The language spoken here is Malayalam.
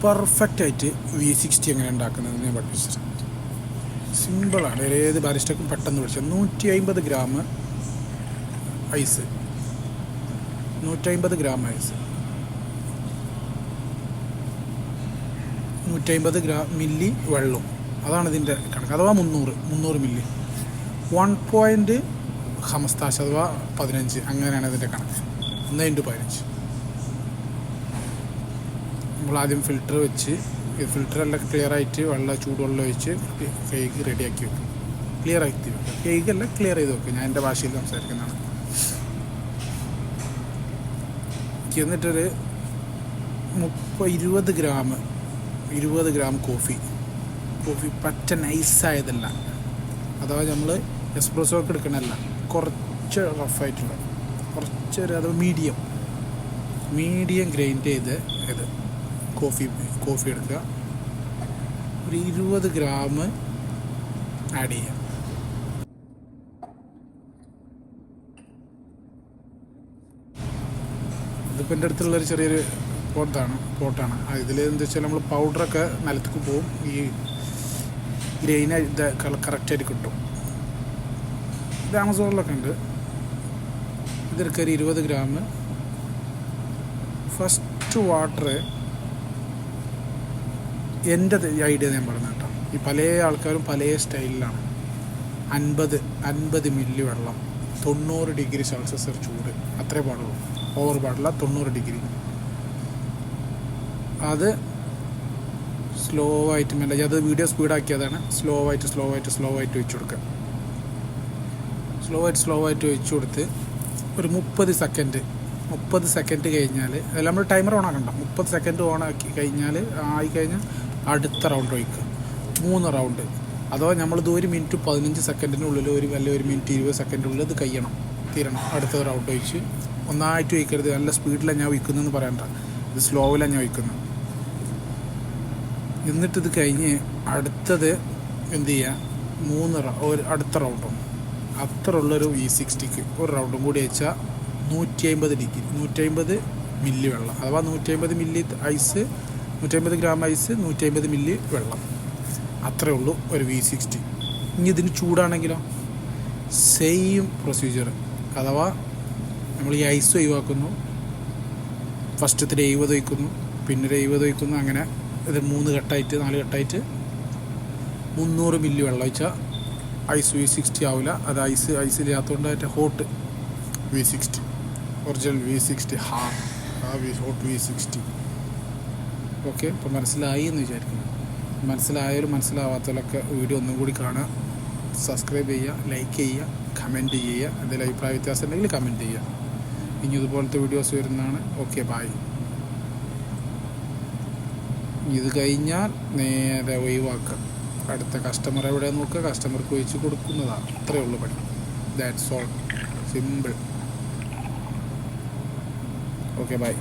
പെർഫെക്റ്റായിട്ട് V60 എങ്ങനെ ഉണ്ടാക്കുന്നത് ഞാൻ പഠിപ്പിച്ചത്. സിമ്പിളാണ്, ഏത് ബാരിസ്റ്റക്കും പെട്ടെന്ന് പഠിച്ചത്. 150 gram ice, 150 gram ice, 150 milli വെള്ളം, അതാണ് ഇതിൻ്റെ കണക്ക്. അഥവാ 300 മില്ലി. 1 ഹമസ്താശ് അഥവാ 15, അങ്ങനെയാണ് ഇതിൻ്റെ കണക്ക്. 1x15. നമ്മൾ ആദ്യം ഫിൽറ്റർ വെച്ച്, ഈ ഫിൽറ്ററെല്ലാം ക്ലിയറായിട്ട് ചൂടുവെള്ളം ഒഴിച്ച് കേക്ക് റെഡിയാക്കി വെക്കും. ക്ലിയർ ആക്കി വെക്കും. കേക്കല്ല, ക്ലിയർ ചെയ്ത് വെക്കും. ഞാൻ എൻ്റെ ഭാഷയിൽ സംസാരിക്കുന്നതാണ്. എന്നിട്ടൊരു 20 ഗ്രാം കോഫി പറ്റ നൈസായതല്ല, അഥവാ നമ്മൾ എസ്പ്രസ്സോ ഒക്കെ എടുക്കണമല്ല, കുറച്ച് റഫായിട്ടുള്ള, അത് മീഡിയം ഗ്രൈൻഡ് ചെയ്ത് ഇത് കോഫി എടുക്കുക. ഒരു 20 ഗ്രാം ആഡ് ചെയ്യാം. ഇതിപ്പോൾ എൻ്റെ അടുത്തുള്ളൊരു ചെറിയൊരു പോട്ടാണ്. ഇതിൽ എന്താ വെച്ചാൽ നമ്മൾ പൗഡറൊക്കെ നിലത്തേക്ക് പോവും, ഈ ഗ്രെയിൻ ഇത് കറക്റ്റായിട്ട് കിട്ടും. ഇത് ആമസോണിലൊക്കെ ഉണ്ട്. ഇതൊക്കെ ഒരു 20 ഗ്രാം. ഫസ്റ്റ് വാട്ടർ, എൻ്റെ ഐഡിയ ഞാൻ പറഞ്ഞു കേട്ടോ. ഈ പല ആൾക്കാരും പല സ്റ്റൈലിലാണ്. 50 മില്ലി വെള്ളം, 90 ഡിഗ്രി സെൽഷ്യസ് ചൂട്, അത്രേ പാടുള്ളൂ. ഓവർ പാടില്ല. 90 ഡിഗ്രി. അത് സ്ലോ ആയിട്ട് മെല്ലെ, അത് വീഡിയോ സ്പീഡാക്കിയതാണ്. സ്ലോ ആയിട്ട് ഒഴിച്ചു കൊടുക്കുക. സ്ലോ ആയിട്ട് ഒഴിച്ചു കൊടുത്ത് ഒരു 30 സെക്കൻഡ് കഴിഞ്ഞാൽ, അതിൽ നമ്മൾ ടൈമർ ഓൺ ആക്കണ്ട. 30 സെക്കൻഡ് ഓണാക്കി കഴിഞ്ഞാൽ അടുത്ത റൗണ്ട് ഒഴിക്കുക. 3 റൗണ്ട്. അഥവാ നമ്മളിത് 1 മിനിറ്റ് 15 സെക്കൻഡിനുള്ളിൽ, ഒരു 1 മിനിറ്റ് 20 സെക്കൻഡിനുള്ളിൽ ഇത് തീരണം. അടുത്ത റൗണ്ട് ഒഴിച്ച് ഒന്നായിട്ട് ഒഴിക്കരുത്. നല്ല സ്പീഡിലാണ് ഞാൻ ഒഴിക്കുന്നതെന്ന് പറയണ്ട, ഇത് സ്ലോവിലാണ് ഞാൻ ഒഴിക്കുന്നത്. എന്നിട്ടിത് കഴിഞ്ഞ് അടുത്തത് എന്ത് ചെയ്യുക, അടുത്ത റൗണ്ടും അത്ര ഉള്ളൊരു V60ക്ക് ഒരു റൗണ്ടും കൂടി വെച്ചാൽ 150 മില്ലി വെള്ളം, അഥവാ 150 milli ice, 150 gram ice, 150 milli വെള്ളം, അത്രേ ഉള്ളൂ ഒരു V60. ഇനി ഇതിന് ചൂടാണെങ്കിലോ സെയിം പ്രൊസീജിയർ. അഥവാ നമ്മൾ ഈ ഐസ് ഒഴിവാക്കുന്നു, ഫസ്റ്റത്തിൽ 70 ഒഴിക്കുന്നു, പിന്നെ 70 ഒഴിക്കുന്നു, അങ്ങനെ ഇത് 4 ഘട്ടമായിട്ട് 300 മില്ലി വെള്ളം ഒഴിച്ചാൽ ഐസ് V60 ആവില്ല. അത് ഐസില്ലാത്തതുകൊണ്ടായിട്ട് hot V60, original V60 hot V60. Okay, ഇപ്പോൾ മനസ്സിലായി എന്ന് വിചാരിക്കുന്നു. മനസ്സിലായാലും മനസ്സിലാവാത്തവരൊക്കെ വീഡിയോ ഒന്നും കൂടി കാണുക, സബ്സ്ക്രൈബ് ചെയ്യുക, ലൈക്ക് ചെയ്യുക, കമൻറ്റ് ചെയ്യുക. എന്തെങ്കിലും അഭിപ്രായ വ്യത്യാസം ഉണ്ടെങ്കിൽ കമൻറ്റ് ചെയ്യുക. ഇനി ഇതുപോലത്തെ വീഡിയോസ് വരുന്നതാണ്. Okay, bye. ഇത് കഴിഞ്ഞാൽ നേരെ ഒഴിവാക്കുക. അടുത്ത കസ്റ്റമർ എവിടെ നോക്കുക, കസ്റ്റമർക്ക് ഒഴിച്ച് കൊടുക്കുന്നതാണ്. അത്രയേ ഉള്ളൂ പണി. That's all. Simple. Okay, by.